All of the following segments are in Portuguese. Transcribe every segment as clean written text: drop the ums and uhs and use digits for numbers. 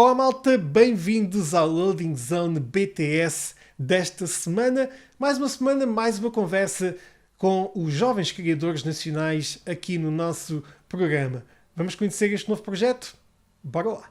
Olá malta, bem-vindos ao Loading Zone BTS desta semana. Mais uma conversa com os jovens criadores nacionais aqui no nosso programa. Vamos conhecer este novo projeto? Bora lá!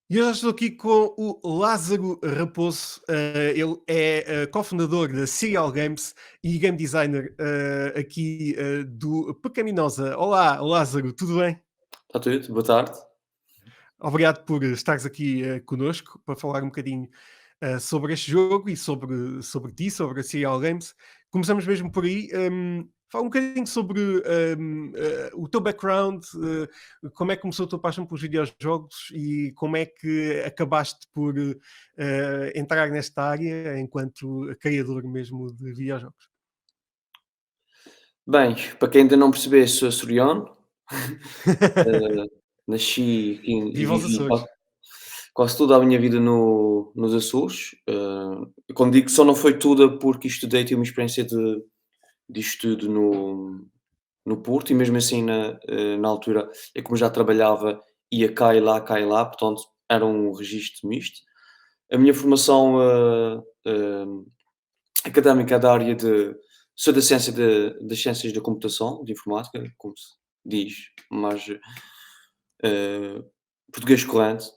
E eu já estou aqui com o Lázaro Raposo. Ele é cofundador da Serial Games e game designer aqui do Pecaminosa. Olá, Lázaro, tudo bem? Está tudo? Boa tarde. Obrigado por estares aqui connosco para falar um bocadinho sobre este jogo e sobre ti, sobre a Serial Games. Começamos mesmo por aí. Fala um bocadinho sobre o teu background, como é que começou a tua paixão pelos videojogos e como é que acabaste por entrar nesta área enquanto criador mesmo de videojogos. Bem, para quem ainda não percebeu, sou açoriano. Nasci e Viva os vivi Açores! quase toda a minha vida nos Açores. Quando digo que só não foi toda porque estudei, tive uma experiência de estudo no Porto e mesmo assim na altura, eu como já trabalhava, ia cá e lá, portanto era um registro misto. A minha formação académica é da área sou da ciência das ciências da computação, de informática, como se diz, mas eh, português corrente.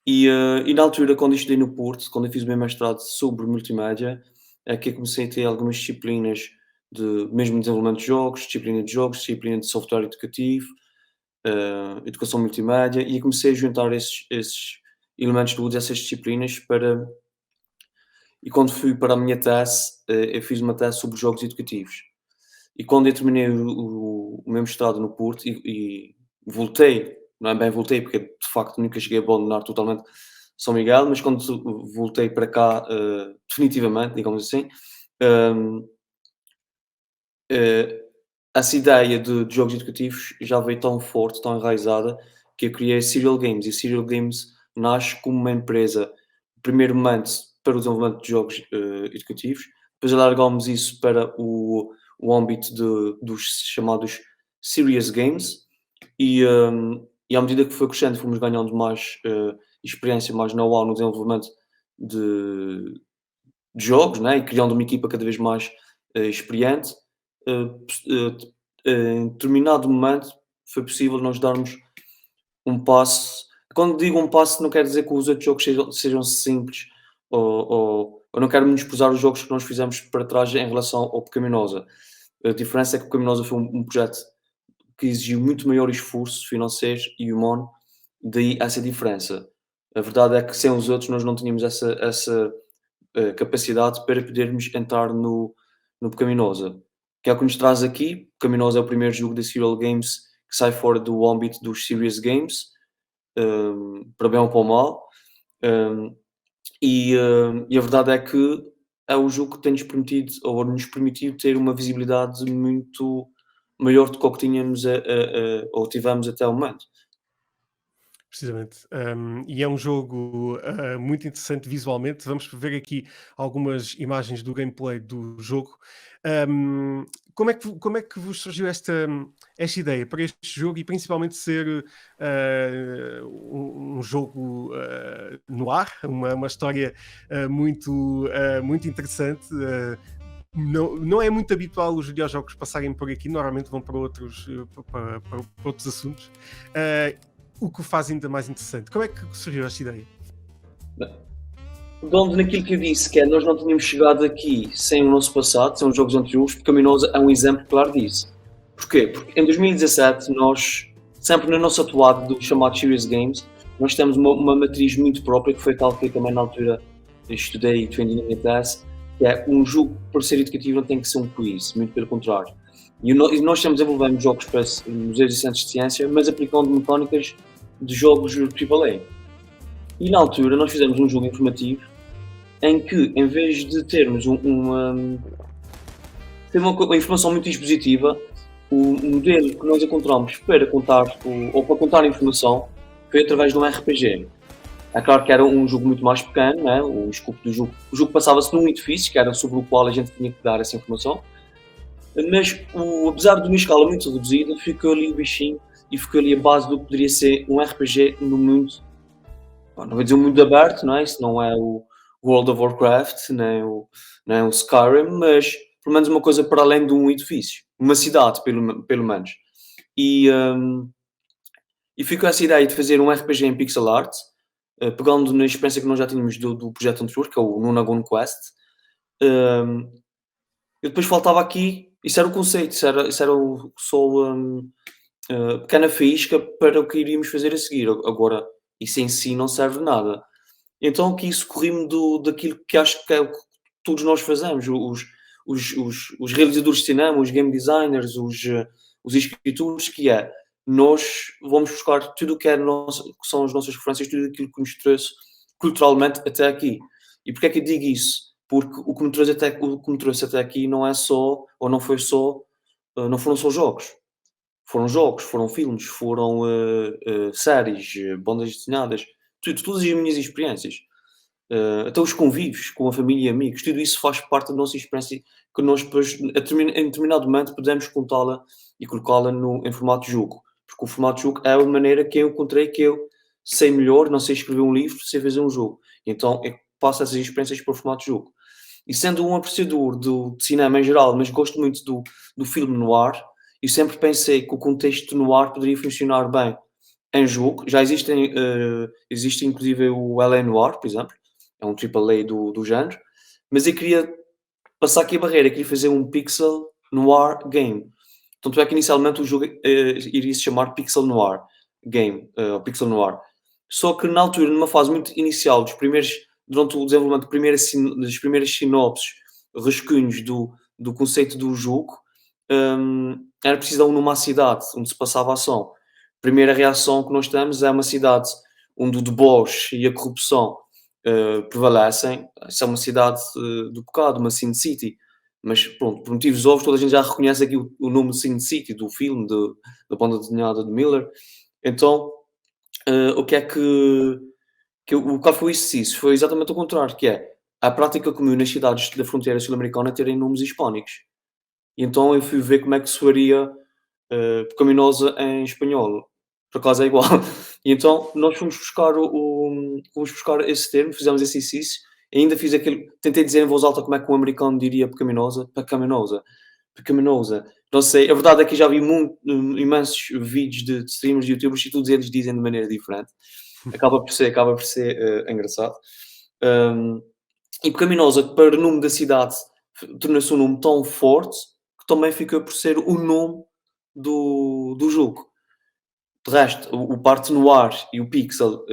E na altura, quando estudei no Porto, quando eu fiz o meu mestrado sobre multimédia, é que eu comecei a ter algumas disciplinas de mesmo desenvolvimento de jogos, disciplina de software educativo, educação multimédia, e comecei a juntar esses elementos todas essas disciplinas para. E quando fui para a minha tese, eu fiz uma tese sobre jogos educativos. E quando eu terminei o meu mestrado no Porto e voltei, não é bem voltei, porque de facto nunca cheguei a abandonar totalmente São Miguel, mas quando voltei para cá, definitivamente, digamos assim, hum, eh, essa ideia de jogos educativos já veio tão forte, tão enraizada, que eu criei a Serial Games. E a Serial Games nasce como uma empresa, primeiramente para o desenvolvimento de jogos educativos, depois alargámos isso para o âmbito dos chamados Serious Games, e à medida que foi crescendo, fomos ganhando mais experiência, mais know-how no desenvolvimento de jogos, né? E criando uma equipa cada vez mais experiente. em determinado momento foi possível nós darmos um passo. Quando digo um passo, não quer dizer que os outros jogos sejam simples ou não quero menosprezar os jogos que nós fizemos para trás em relação ao Pecaminosa. A diferença é que o Pecaminosa foi um projeto que exigiu muito maior esforço financeiro e humano, daí essa diferença. A verdade é que sem os outros nós não tínhamos essa capacidade para podermos entrar no Pecaminosa. Que é o que nos traz aqui. Pecaminosa é o primeiro jogo da Serial Games que sai fora do âmbito dos Serious Games, para bem ou para o mal. Um, e a verdade é que é o jogo que tem-nos permitido, ou nos permitiu ter uma visibilidade muito maior do que o que tínhamos ou tivemos até o momento. Precisamente. E é um jogo muito interessante visualmente. Vamos ver aqui algumas imagens do gameplay do jogo. Um, como é que vos surgiu esta ideia para este jogo e principalmente ser um jogo no ar, uma história muito interessante? Não é muito habitual os videojogos passarem por aqui, normalmente vão para para outros assuntos. O que o faz ainda mais interessante. Como é que surgiu esta ideia? Pegando naquilo que eu disse, que é nós não tínhamos chegado aqui sem o nosso passado, sem os jogos anteriores, porque Caminosa é um exemplo claro disso. Porquê? Porque em 2017 nós, sempre na nossa toada do chamado Serious Games, nós temos uma matriz muito própria, que foi tal que eu também na altura estudei e defendi na minha tese, que é um jogo para ser educativo não tem que ser um quiz, muito pelo contrário. E nós estamos desenvolvendo jogos para museus e centros de ciência, mas aplicando mecânicas de jogos AAA. E na altura nós fizemos um jogo informativo em que, em vez de termos uma informação muito expositiva, o modelo que nós encontramos para contar, ou para contar a informação, foi através de um RPG. É claro que era um jogo muito mais pequeno, né? O escopo do jogo. O jogo passava-se num edifício, que era sobre o qual a gente tinha que dar essa informação, mas apesar de uma escala muito reduzida, ficou ali o bichinho e ficou ali a base do que poderia ser um RPG no mundo, não vou dizer um mundo aberto, não é? Isso não é o World of Warcraft, nem o Skyrim, mas pelo menos uma coisa para além de um edifício, uma cidade, pelo menos. E ficou essa ideia de fazer um RPG em pixel art, pegando na experiência que nós já tínhamos do projeto anterior, que é o Nunagon Quest. E depois faltava aqui, isso era o conceito, isso era só pequena faísca para o que iríamos fazer a seguir. Agora, isso em si não serve de nada. Então aqui socorri-me daquilo que acho que é o que todos nós fazemos, os realizadores de cinema, os game designers, os escritores, que é, nós vamos buscar tudo o que, que são as nossas referências, tudo aquilo que nos trouxe culturalmente até aqui. E porquê é que eu digo isso? Porque o que me trouxe até aqui não é só, ou não foi só, não foram só jogos. Foram jogos, foram filmes, foram séries, bandas desenhadas, todas as minhas experiências. Até os convívios com a família e amigos, tudo isso faz parte da nossa experiência que nós depois, em determinado momento, podemos contá-la e colocá-la em formato de jogo. Porque o formato de jogo é a maneira que eu encontrei que eu sei melhor, não sei escrever um livro, sei fazer um jogo. Então eu passo essas experiências para o formato de jogo. E sendo um apreciador de cinema em geral, mas gosto muito do filme noir, eu sempre pensei que o contexto noir poderia funcionar bem em jogo. Já existe inclusive o L.A. Noir, por exemplo, é um AAA do género, mas eu queria passar aqui a barreira, queria fazer um pixel noir game. Tanto é que inicialmente o jogo iria se chamar Pixel Noir Game, Pixel Noir. Só que na altura, numa fase muito inicial, durante o desenvolvimento das primeiras sinopses, rascunhos do conceito do jogo, era preciso numa cidade onde se passava a ação. A primeira reação que nós temos é uma cidade onde o deboche e a corrupção prevalecem. Isso é uma cidade do pecado, uma Sin City. Mas pronto, por motivos óbvios, toda a gente já reconhece aqui o nome Sin City, do filme, da banda desenhada de Miller. Então, o que é qual foi isso? Foi exatamente o contrário, que é a prática comum nas cidades da fronteira sul-americana terem nomes hispânicos. E então eu fui ver como é que soaria pecaminosa em espanhol. Por acaso é igual. E então nós fomos buscar esse termo, fizemos esse exercício, e ainda tentei dizer em voz alta como é que o americano diria pecaminosa, pecaminosa, pecaminosa. Não sei, a verdade é que eu já vi imensos vídeos de streamers de youtubers e todos eles dizem de maneira diferente. Acaba por ser engraçado. Um, e Pecaminosa, para o nome da cidade, tornou-se um nome tão forte que também fica por ser o nome do jogo. De resto, o parte no ar e o pixel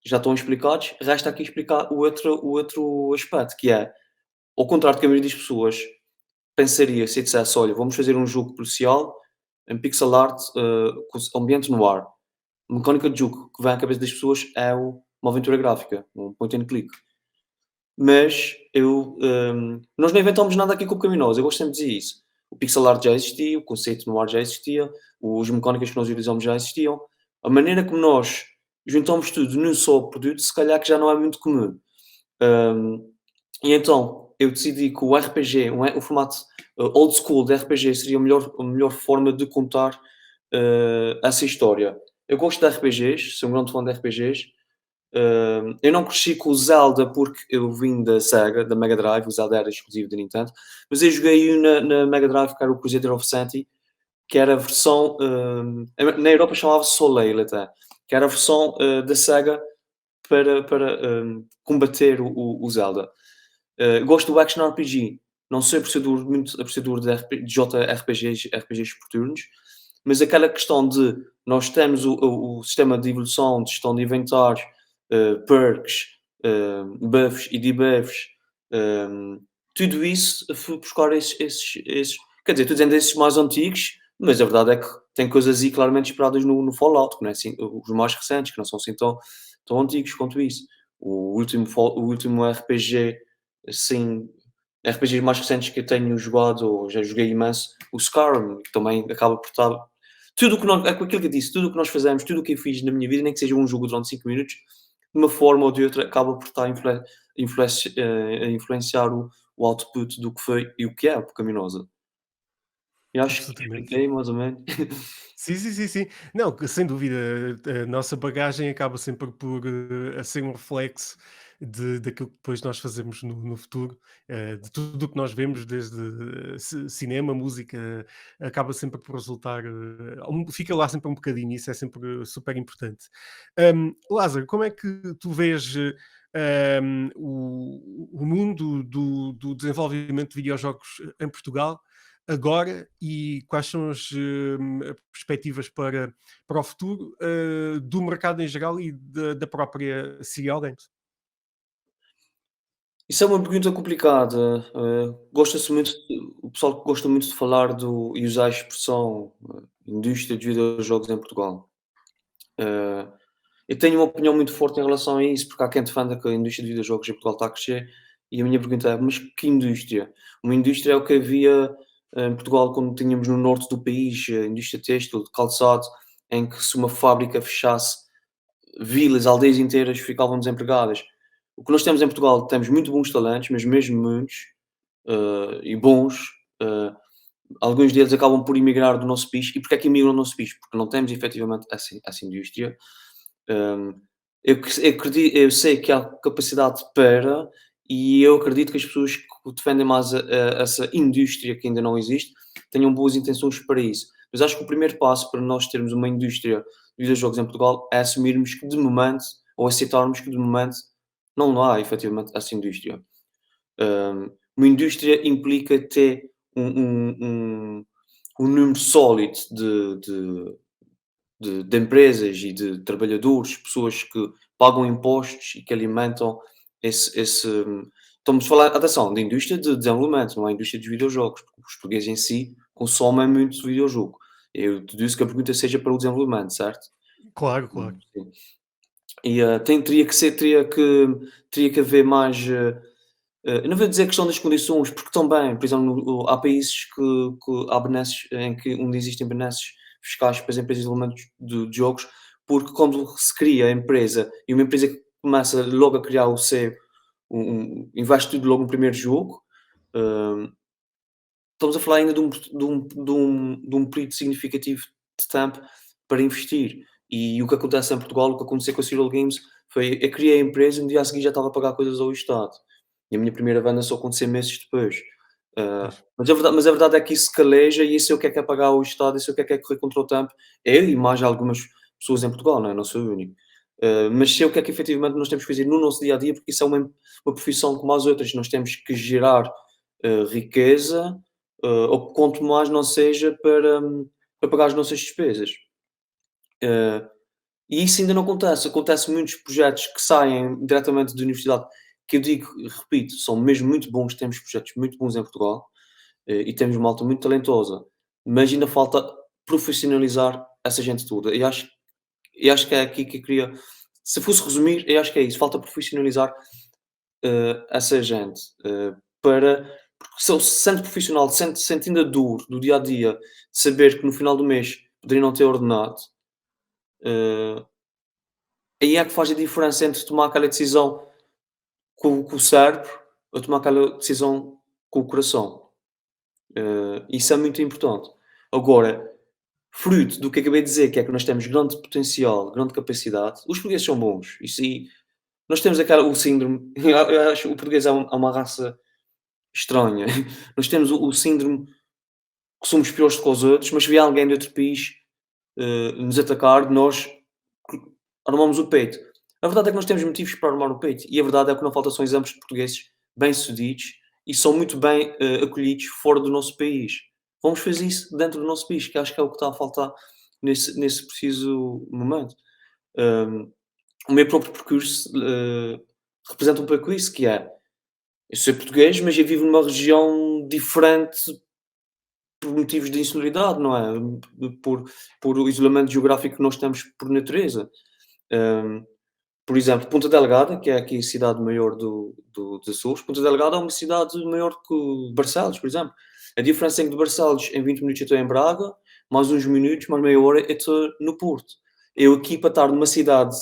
já estão explicados. Resta aqui explicar o outro aspecto, que é, ao contrário do que a maioria das pessoas pensaria se eu dissesse: olha, vamos fazer um jogo policial em pixel art com ambiente no ar. A mecânica de jogo que vem à cabeça das pessoas é uma aventura gráfica, um point and click. Mas nós não inventamos nada aqui com o Pecaminoso, eu gosto sempre de dizer isso. O pixel art já existia, o conceito no ar já existia, as mecânicas que nós utilizamos já existiam. A maneira como nós juntamos tudo num só produto, se calhar que já não é muito comum. Um, e então, eu decidi que o RPG, o formato old school de RPG seria a melhor forma de contar essa história. Eu gosto de RPGs, sou um grande fã de RPGs. Eu não cresci com o Zelda porque eu vim da Sega, da Mega Drive, o Zelda era exclusivo da Nintendo, mas eu joguei na Mega Drive, que era o Crusader of Santi, que era a versão, na Europa chamava-se Soleil até, que era a versão da Sega para combater o Zelda. Gosto do Action RPG, não sou muito apreciador de JRPGs por turnos, mas aquela questão de nós temos o sistema de evolução, de gestão de inventário, perks, buffs e debuffs, tudo isso fui buscar esses. Quer dizer, estou dizendo esses mais antigos, mas a verdade é que tem coisas aí claramente inspiradas no Fallout, que não é assim, os mais recentes, que não são assim tão antigos quanto isso. O último RPG, assim, RPGs mais recentes que eu tenho jogado, ou já joguei imenso, o Skyrim, que também acaba por estar. Tudo o que nós, é com aquilo que eu disse, tudo o que nós fazemos, tudo o que eu fiz na minha vida, nem que seja um jogo durante 5 minutos, de uma forma ou de outra, acaba por estar a influenciar o output do que foi e o que é a Pecaminosa. E acho que Absolutamente. expliquei mais ou menos. Sim, sim, sim, sim. Não, que sem dúvida, a nossa bagagem acaba sempre por a ser um reflexo daquilo que depois nós fazemos no futuro, de tudo o que nós vemos, desde cinema, música, acaba sempre por resultar, fica lá sempre um bocadinho, isso é sempre super importante. Lázaro, como é que tu vês o mundo do desenvolvimento de videojogos em Portugal? Agora e quais são as perspectivas para o futuro do mercado em geral e da própria Serial Games? Isso é uma pergunta complicada. Gosta-se muito, o pessoal gosta muito de falar e usar a expressão indústria de videojogos em Portugal. Eh, eu tenho uma opinião muito forte em relação a isso, porque há quem defenda que a indústria de videojogos em Portugal está a crescer, e a minha pergunta é: mas que indústria? Uma indústria é o que havia em Portugal quando tínhamos no norte do país, a indústria têxtil, de calçado, em que se uma fábrica fechasse, vilas, aldeias inteiras ficavam desempregadas. O que nós temos em Portugal, temos muito bons talentos, mas mesmo muitos, e bons, eh, alguns deles acabam por emigrar do nosso país. E porquê é que emigram do nosso país? Porque não temos efetivamente essa indústria. Hum, eu sei que há capacidade para, e eu acredito que as pessoas que defendem mais essa indústria que ainda não existe tenham boas intenções para isso. Mas acho que o primeiro passo para nós termos uma indústria de videojogos em Portugal é assumirmos que de momento, ou aceitarmos que de momento, não há efetivamente essa indústria. Uma indústria implica ter um número sólido de empresas e de trabalhadores, pessoas que pagam impostos e que alimentam esse. Estamos a falar, atenção, de indústria de desenvolvimento, não é indústria dos videojogos, porque os portugueses em si consomem muito videojogo. Eu deduzo que a pergunta seja para o desenvolvimento, certo? Claro, claro. Sim. E teria que haver mais. Eu não vou dizer questão das condições, porque também, por exemplo, há países que há benesses onde existem benesses fiscais para as empresas de elementos de jogos, porque quando se cria a empresa e uma empresa que começa logo a criar o seu, investe tudo logo no primeiro jogo, hum, estamos a falar ainda de um período significativo de tempo para investir. E o que acontece em Portugal, o que aconteceu com a Serial Games, foi eu criei a empresa e no dia a seguir já estava a pagar coisas ao Estado. E a minha primeira venda só aconteceu meses depois. Pois. Mas a verdade é que isso caleja e isso é o que é pagar o Estado, isso é o que é correr contra o tempo. Eu e mais algumas pessoas em Portugal, não é, não sou o único. Mas sei o que é que efetivamente nós temos que fazer no nosso dia a dia, porque isso é uma profissão como as outras, nós temos que gerar, riqueza, ou quanto mais não seja para pagar as nossas despesas. Eh, e isso ainda não acontece. Acontece muitos projetos que saem diretamente da universidade, que eu digo e repito, são mesmo muito bons, temos projetos muito bons em Portugal, e temos malta muito talentosa, mas ainda falta profissionalizar essa gente toda. E acho que é aqui que eu queria, se fosse resumir, eu acho que é isso, falta profissionalizar, essa gente, para porque se eu sendo profissional, sentindo a dor do dia a dia, de saber que no final do mês poderia não ter ordenado, eh, aí é que faz a diferença entre tomar aquela decisão com o cérebro ou tomar aquela decisão com o coração. Isso é muito importante. Agora, fruto do que acabei de dizer, que é que nós temos grande potencial, grande capacidade, os portugueses são bons. Isso aí, nós temos o síndrome, eu acho que o português é uma raça estranha. Nós temos o síndrome que somos piores do que os outros, mas se vier alguém de outro país nos atacar, nós armamos o peito. A verdade é que nós temos motivos para armar o peito, e a verdade é que não falta são exemplos de portugueses bem-sucedidos e são muito bem acolhidos fora do nosso país. Vamos fazer isso dentro do nosso país, que acho que é o que está a faltar nesse preciso momento. Um, o meu próprio percurso representa um pouco isso, que é, eu sou português, mas eu vivo numa região diferente por motivos de insularidade, não é? Por o isolamento geográfico que nós temos por natureza. Um, por exemplo, Ponta Delgada, que é aqui a cidade maior dos Açores, Ponta Delgada é uma cidade maior que Barcelos, por exemplo. A diferença é que de Barcelos, em 20 minutos eu estou em Braga, mais uns minutos, mais meia hora eu estou no Porto. Eu aqui, para estar numa cidade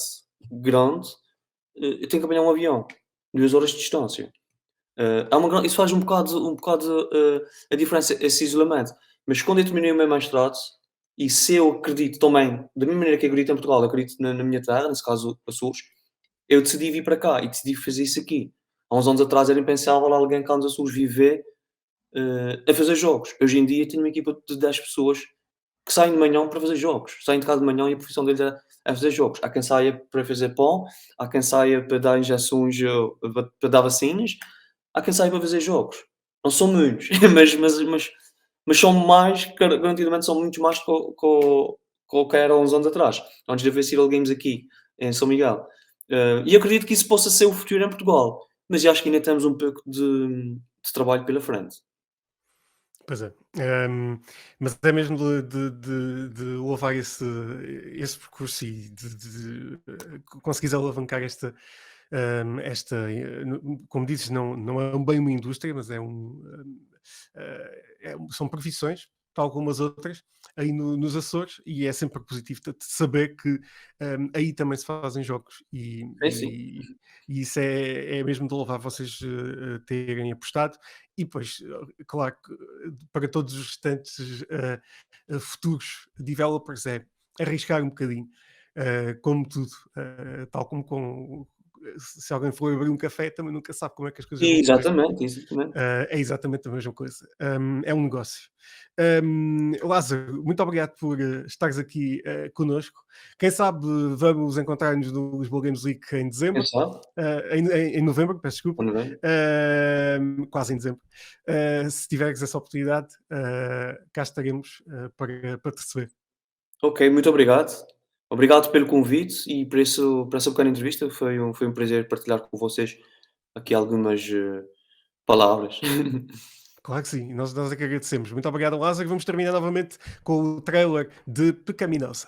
grande, eu tenho que apanhar um avião, 2 horas de distância. Isso faz um bocado a diferença, esse isolamento. Mas quando eu terminei o meu mestrado, e se eu acredito também, da mesma maneira que eu acredito em Portugal, eu acredito na minha terra, nesse caso Açores, eu decidi vir para cá e decidi fazer isso aqui. Há uns anos atrás era impensável alguém cá nos Açores viver a fazer jogos. Hoje em dia tenho uma equipa de 10 pessoas que saem de manhã para fazer jogos. Saem de casa de manhã e a profissão deles é fazer jogos. Há quem saia para fazer pão, há quem saia para dar injeções, para dar vacinas, há quem saia para fazer jogos. Não são muitos, mas são mais, garantidamente são muitos mais que era há uns anos atrás, antes de haver Serial Games aqui em São Miguel. E acredito que isso possa ser o futuro em Portugal, mas eu acho que ainda temos um pouco de trabalho pela frente. Pois é. Mas é mesmo de louvar esse percurso e de conseguires alavancar como dizes, não é bem uma indústria, mas são profissões, tal como as outras, aí nos Açores, e é sempre positivo de saber que aí também se fazem jogos, É sim. e isso é mesmo de louvar vocês terem apostado, e depois, claro que para todos os restantes futuros developers é arriscar um bocadinho, como tudo, tal como se alguém for abrir um café também nunca sabe como é que as coisas vão correr. Exatamente, exatamente. É exatamente a mesma coisa. É um negócio. Lázaro, muito obrigado por estares aqui connosco. Quem sabe vamos encontrar-nos no Lisboa Games Week em Quem dezembro. sabe? Em novembro, peço desculpa. Ora bem. Quase em dezembro. Se tiveres essa oportunidade, cá estaremos para te receber. Ok, muito obrigado. Obrigado pelo convite e por essa pequena entrevista. Foi um prazer partilhar com vocês aqui algumas palavras. Claro que sim, nós é que agradecemos. Muito obrigado, Lázaro. Vamos terminar novamente com o trailer de Pecaminosa.